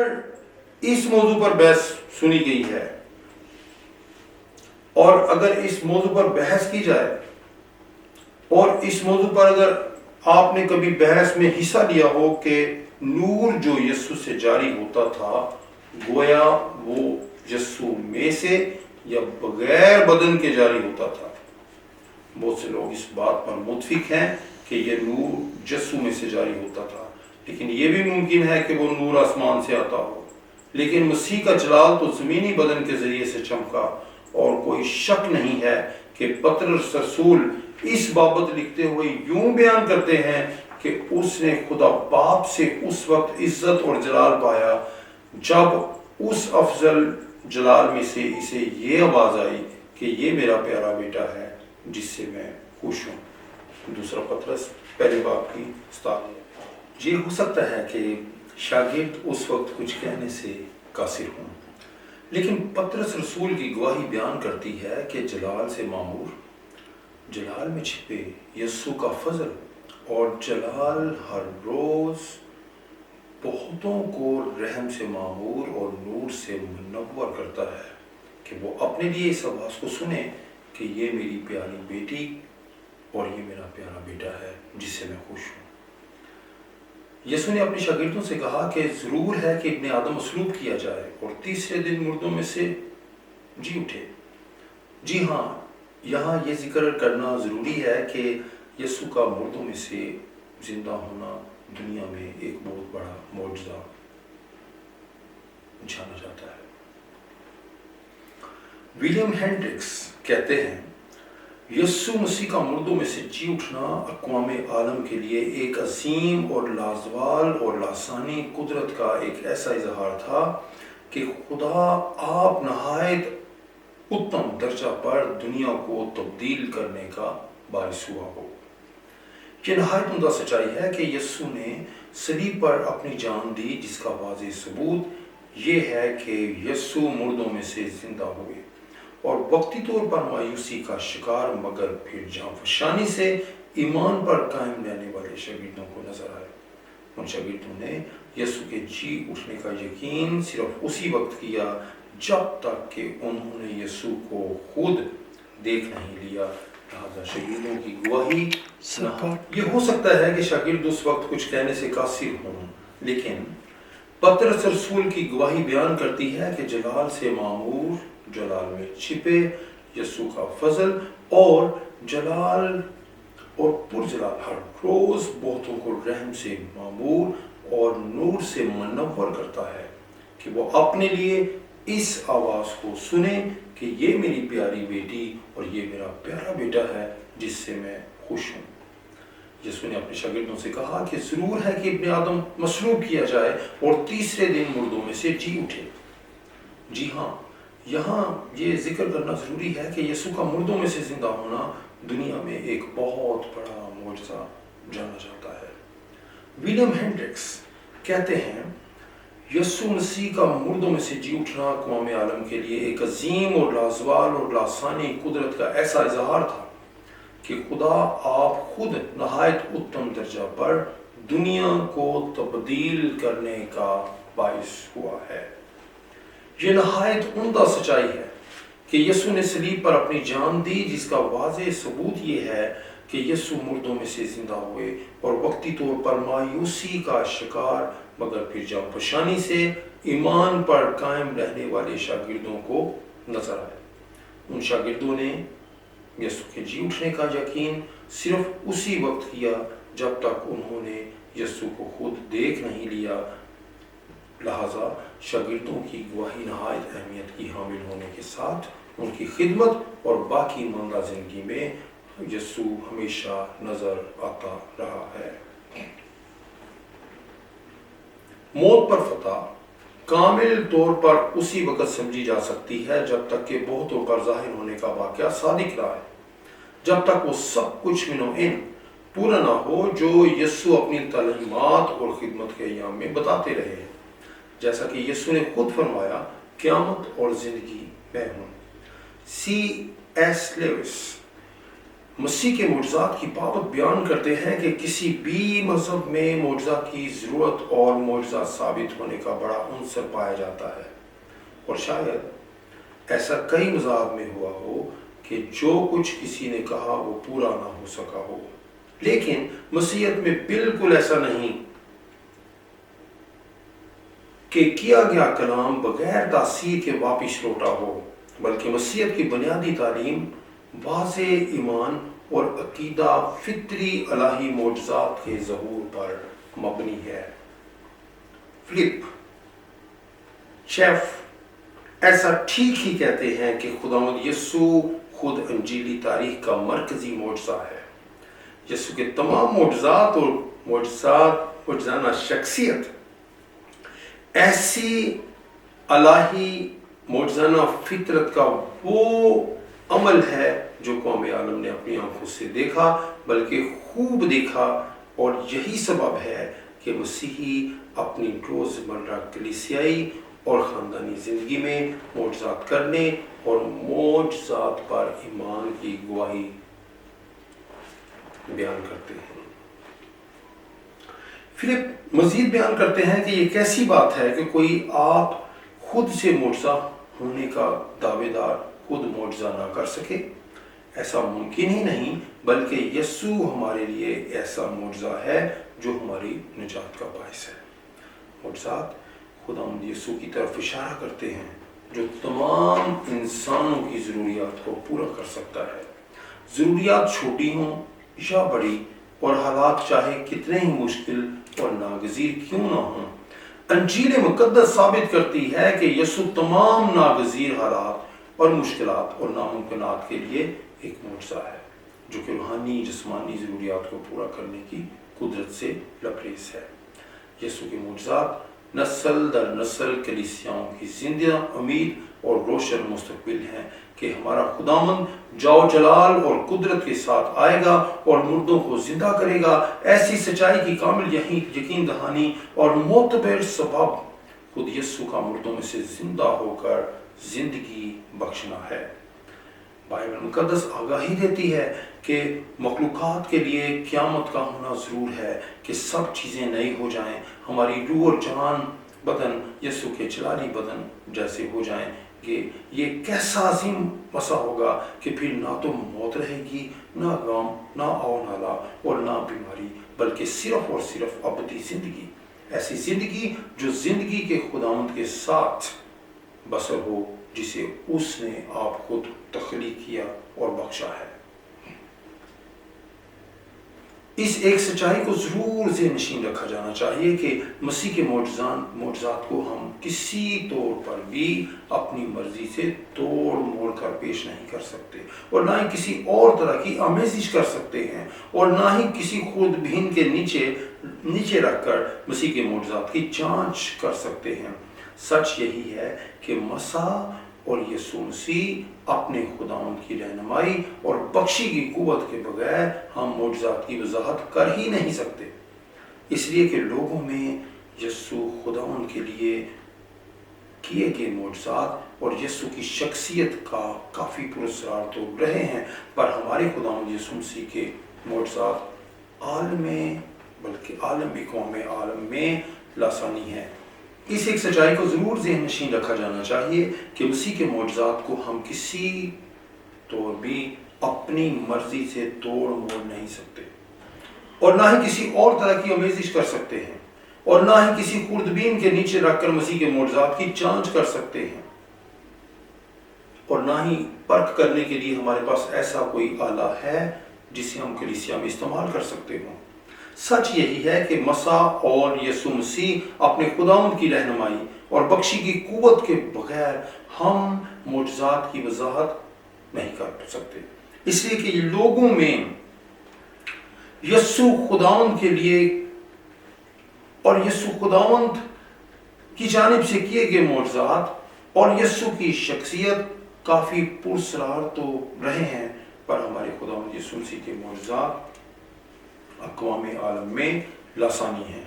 اگر اس موضوع پر بحث سنی گئی ہے اور اگر اس موضوع پر بحث کی جائے اور اس موضوع پر اگر آپ نے کبھی بحث میں حصہ لیا ہو کہ نور جو یسوع سے جاری ہوتا تھا گویا وہ یسوع میں سے یا بغیر بدن کے جاری ہوتا تھا، بہت سے لوگ اس بات پر متفق ہیں کہ یہ نور یسوع میں سے جاری ہوتا تھا، لیکن یہ بھی ممکن ہے کہ وہ نور آسمان سے آتا ہو، لیکن مسیح کا جلال تو زمینی بدن کے ذریعے سے چمکا، اور کوئی شک نہیں ہے کہ پطرس رسول اس بابت لکھتے ہوئے یوں بیان کرتے ہیں کہ اس نے خدا باپ سے اس وقت عزت اور جلال پایا جب اس افضل جلال میں سے اسے یہ آواز آئی کہ یہ میرا پیارا بیٹا ہے جس سے میں خوش ہوں۔ دوسرا پطرس پہلے باب کی 7۔ یہ ہو سکتا ہے کہ شاگرد اس وقت کچھ کہنے سے قاصر ہوں، لیکن پطرس رسول کی گواہی بیان کرتی ہے کہ جلال سے معمور، جلال میں چھپے یسوع کا فضل اور جلال ہر روز بہتوں کو رحم سے معمور اور نور سے منور کرتا ہے کہ وہ اپنے لیے اس آواز کو سنیں کہ یہ میری پیاری بیٹی اور یہ میرا پیارا بیٹا ہے جس سے میں خوش ہوں۔ یسوع نے اپنے شاگردوں سے کہا کہ ضرور ہے کہ ابن آدم مصلوب کیا جائے اور تیسرے دن مردوں میں سے جی اٹھے۔ جی ہاں، یہاں یہ ذکر کرنا ضروری ہے کہ یسوع کا مردوں میں سے زندہ ہونا دنیا میں ایک بہت بڑا معجزہ جانا جاتا ہے۔ ولیم ہینڈرکس کہتے ہیں یسوع مسیح کا مردوں میں سے جی اٹھنا اقوام عالم کے لیے ایک عظیم اور لازوال اور لاسانی قدرت کا ایک ایسا اظہار تھا کہ خدا آپ نہایت اتم درجہ پر دنیا کو تبدیل کرنے کا باعث ہوا ہو۔ یہ نہایت عمدہ سچائی ہے کہ یسوع نے صلیب پر اپنی جان دی، جس کا واضح ثبوت یہ ہے کہ یسوع مردوں میں سے زندہ ہوئے اور وقتی طور پر مایوسی کا شکار مگر پھر جان فشانی سے ایمان پر قائم رہنے والے شاگردوں کو نظر آئے۔ ان شاگردوں نے یسوع کے جی اٹھنے کا یقین صرف اسی وقت کیا جب تک کہ انہوں نے یسوع کو خود دیکھ نہیں لیا، لہذا شاگردوں کی گواہی یہ ہو سکتا ہے کہ شاگرد اس وقت کچھ کہنے سے قاصر ہوں، لیکن پطرس رسول کی گواہی بیان کرتی ہے کہ جلال سے معمور، جلال میں چھپے یسوع کا فضل اور جلال اور پرجلال ہر روز بہتوں کو رحم سے معمور اور نور سے منور کرتا ہے کہ وہ اپنے لیے اس آواز کو سنیں کہ یہ میری پیاری بیٹی اور یہ میرا پیارا بیٹا ہے جس سے میں خوش ہوں۔ یسوع نے اپنے شاگردوں سے کہا کہ ضرور ہے کہ ابن آدم مصلوب کیا جائے اور تیسرے دن مردوں میں سے جی اٹھے۔ جی ہاں، یہاں یہ ذکر کرنا ضروری ہے کہ یسوع کا مردوں میں سے زندہ ہونا دنیا میں ایک بہت بڑا معجزہ جانا جاتا ہے۔ ولیم ہینڈرکس کہتے ہیں یسوع مسیح کا مردوں میں سے جی اٹھنا اقوام عالم کے لیے ایک عظیم اور لازوال اور لاسانی قدرت کا ایسا اظہار تھا کہ خدا آپ خود نہایت اتم درجہ پر دنیا کو تبدیل کرنے کا باعث ہوا ہے۔ یہ نہایت عمدہ سچائی ہے کہ یسوع نے صلیب پر اپنی جان دی، جس کا واضح ثبوت یہ ہے کہ یسوع مردوں میں سے زندہ ہوئے اور وقتی طور پر مایوسی کا شکار مگر پھر جان فشانی سے ایمان پر قائم رہنے والے شاگردوں کو نظر آئے۔ ان شاگردوں نے یسوع کے جی اٹھنے کا یقین صرف اسی وقت کیا جب تک انہوں نے یسوع کو خود دیکھ نہیں لیا، لہذا شاگردوں کی گواہی نہایت اہمیت کی حامل ہونے کے ساتھ ان کی خدمت اور باقی ماندہ زندگی میں یسوع ہمیشہ نظر آتا رہا ہے۔ موت پر فتح کامل طور پر اسی وقت سمجھی جا سکتی ہے جب تک کہ بہتوں پر ظاہر ہونے کا واقعہ صادق رہا ہے، جب تک وہ سب کچھ منوعین پورا نہ ہو جو یسوع اپنی تعلیمات اور خدمت کے ایام میں بتاتے رہے ہیں، جیسا کہ یسوع نے خود فرمایا قیامت اور زندگی میں ہوں۔ سی ایس لیوس مسیح کے معجزات کی بابت بیان کرتے ہیں کہ کسی بھی مذہب میں معجزہ کی ضرورت اور معجزہ ثابت ہونے کا بڑا عنصر پایا جاتا ہے، اور شاید ایسا کئی مذاہب میں ہوا ہو کہ جو کچھ کسی نے کہا وہ پورا نہ ہو سکا ہو، لیکن مسیحیت میں بالکل ایسا نہیں کہ کیا گیا کلام بغیر تاثیر کے واپس لوٹا ہو، بلکہ مسیحیت کی بنیادی تعلیم واضح ایمان اور عقیدہ فطری الہی معجزات کے ظہور پر مبنی ہے۔ فلپ چیف ایسا ٹھیک ہی کہتے ہیں کہ خداوند یسوع خود انجیلی تاریخ کا مرکزی معجزہ ہے۔ یسوع کے تمام معجزات اور معجزانہ شخصیت ایسی الہی معجزانہ فطرت کا وہ عمل ہے جو قوم عالم نے اپنی آنکھوں سے دیکھا، بلکہ خوب دیکھا، اور یہی سبب ہے کہ مسیحی اپنی روزمرہ کلیسیائی اور خاندانی زندگی میں معجزات کرنے اور معجزات پر ایمان کی گواہی بیان کرتے ہیں۔ فلپ مزید بیان کرتے ہیں کہ یہ کیسی بات ہے کہ کوئی آپ خود سے معجزہ ہونے کا دعوے دار خود معجزہ نہ کر سکے؟ ایسا ممکن ہی نہیں، بلکہ یسوع ہمارے لیے ایسا معجزہ ہے جو ہماری نجات کا باعث ہے۔ معجزات خداوند یسوع کی طرف اشارہ کرتے ہیں جو تمام انسانوں کی ضروریات کو پورا کر سکتا ہے، ضروریات چھوٹی ہوں یا بڑی، اور حالات چاہے کتنے ہی مشکل اور ناگزیر کیوں نہ ہوں۔ انجیل مقدس ثابت کرتی ہے کہ یسوع تمام ناگزیر حالات اور مشکلات اور ناممکنات کے لیے ایک معجزہ ہے جو کہ روحانی جسمانی ضروریات کو پورا کرنے کی قدرت سے لبریز ہے۔ یسوع کے معجزات نسل در نسل کلیسیاؤں کی زندہ امید اور روشن مستقبل ہیں کہ ہمارا خداوند جاؤ جلال اور قدرت کے ساتھ آئے گا اور مردوں کو زندہ کرے گا۔ ایسی سچائی کی کامل یقین دہانی اور معتبر سبب خود یسوع کا مردوں میں سے زندہ ہو کر زندگی بخشنا ہے۔ بائبل مقدس آگاہی دیتی ہے کہ مخلوقات کے لیے قیامت کا ہونا ضرور ہے کہ سب چیزیں نئی ہو جائیں، ہماری روح اور جان بدن یسوع کے جلالی بدن جیسے ہو جائیں گے۔ یہ کیسا عظیم مسا ہوگا کہ پھر نہ تو موت رہے گی، نہ غم، نہ آو نالا اور نہ بیماری، بلکہ صرف اور صرف ابدی زندگی، ایسی زندگی جو زندگی کے خداوند کے ساتھ بسر ہو جسے اس نے آپ خود تخلیق کیا اور بخشا ہے۔ اس ایک سچائی کو ضرور ذہن نشین رکھا جانا چاہیے کہ مسیح کے معجزات کو ہم کسی طور پر بھی اپنی مرضی سے توڑ موڑ کر پیش نہیں کر سکتے، اور نہ ہی کسی اور طرح کی آمیزش کر سکتے ہیں، اور نہ ہی کسی خود بین کے نیچے رکھ کر مسیح کے معجزات کی جانچ کر سکتے ہیں۔ سچ یہی ہے کہ مسیح اور یسوع مسیح اپنے خداوند کی رہنمائی اور بخشی کی قوت کے بغیر ہم معجزات کی وضاحت کر ہی نہیں سکتے، اس لیے کہ لوگوں میں یسوع خداوند کے لیے کیے گئے معجزات اور یسوع کی شخصیت کا کافی پراسرار تو رہے ہیں، پر ہمارے خداوند یسوع مسیح کے معجزات عالم اقوام عالم میں لاسانی ہیں۔ اس ایک سچائی کو ضرور ذہن نشین رکھا جانا چاہیے کہ مسیح کے معجزات کو ہم کسی طور بھی اپنی مرضی سے توڑ موڑ نہیں سکتے، اور نہ ہی کسی اور طرح کی آمیزش کر سکتے ہیں، اور نہ ہی کسی خوردبین کے نیچے رکھ کر مسیح کے معجزات کی جانچ کر سکتے ہیں، اور نہ ہی پرکھ کرنے کے لیے ہمارے پاس ایسا کوئی آلہ ہے جسے ہم کلیسیا میں استعمال کر سکتے ہوں۔ سچ یہی ہے کہ مسیح اور یسوع مسیح اپنے خداوند کی رہنمائی اور بخشی کی قوت کے بغیر ہم معجزات کی وضاحت نہیں کر سکتے، اس لیے کہ لوگوں میں یسوع خداوند کے لیے اور یسوع خداوند کی جانب سے کیے گئے معجزات اور یسوع کی شخصیت کافی پراسرار تو رہے ہیں، پر ہمارے خداوند یسوع مسیح کے معجزات اقوام عالم میں لاسانی ہیں،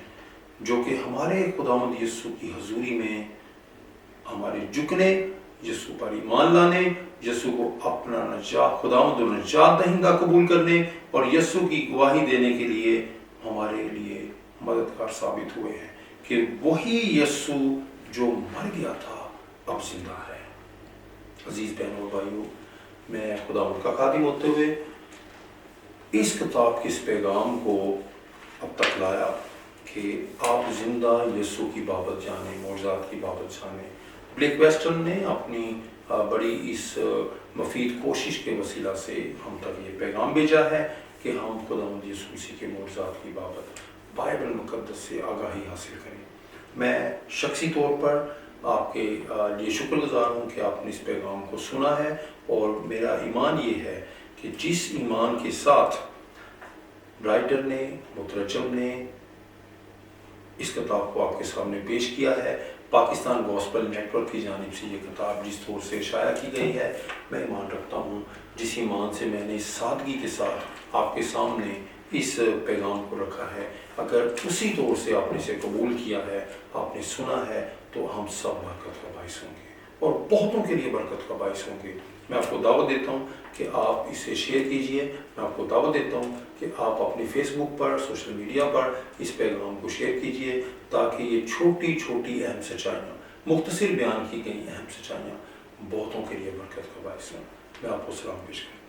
جو کہ ہمارے خداوند یسوع کی حضوری میں ہمارے جھکنے یسوع پر ایمان لانے، یسوع کو اپنا نجات خداوند و نجات دہندہ قبول کرنے اور یسوع کی گواہی دینے کے لیے ہمارے لیے مددگار ثابت ہوئے ہیں کہ وہی یسوع جو مر گیا تھا اب زندہ ہے۔ عزیز بہنوں اور بھائیوں، میں خداوند کا خادم ہوتے ہوئے اس کتاب کے اس پیغام کو اب تک لایا کہ آپ زندہ یسوع کی بابت جانیں، معجزات کی بابت جانیں۔ بلیک ویسٹن نے اپنی بڑی اس مفید کوشش کے وسیلہ سے ہم تک یہ پیغام بھیجا ہے کہ ہم خداوند یسوع مسیح کے معجزات کی بابت بائبل مقدس سے آگاہی حاصل کریں۔ میں شخصی طور پر آپ کے لیے شکر گزار ہوں کہ آپ نے اس پیغام کو سنا ہے، اور میرا ایمان یہ ہے کہ جس ایمان کے ساتھ رائٹر نے، مترجم نے اس کتاب کو آپ کے سامنے پیش کیا ہے، پاکستان گوسپل نیٹ ورک کی جانب سے یہ کتاب جس طور سے شائع کی گئی ہے، میں ایمان رکھتا ہوں جس ایمان سے میں نے سادگی کے ساتھ آپ کے سامنے اس پیغام کو رکھا ہے، اگر اسی طور سے آپ نے اسے قبول کیا ہے، آپ نے سنا ہے، تو ہم سب برکت کا باعث ہوں گے اور بہتوں کے لیے برکت کا باعث ہوں گے۔ میں آپ کو دعوت دیتا ہوں کہ آپ اسے شیئر کیجئے۔ میں آپ کو دعوت دیتا ہوں کہ آپ اپنی فیس بک پر، سوشل میڈیا پر اس پیغام کو شیئر کیجئے، تاکہ یہ چھوٹی چھوٹی اہم سچائیاں، مختصر بیان کی گئی اہم سچائیاں بہتوں کے لیے برکت کا باعث ہوں۔ میں آپ کو سلام پیش کرتا ہوں۔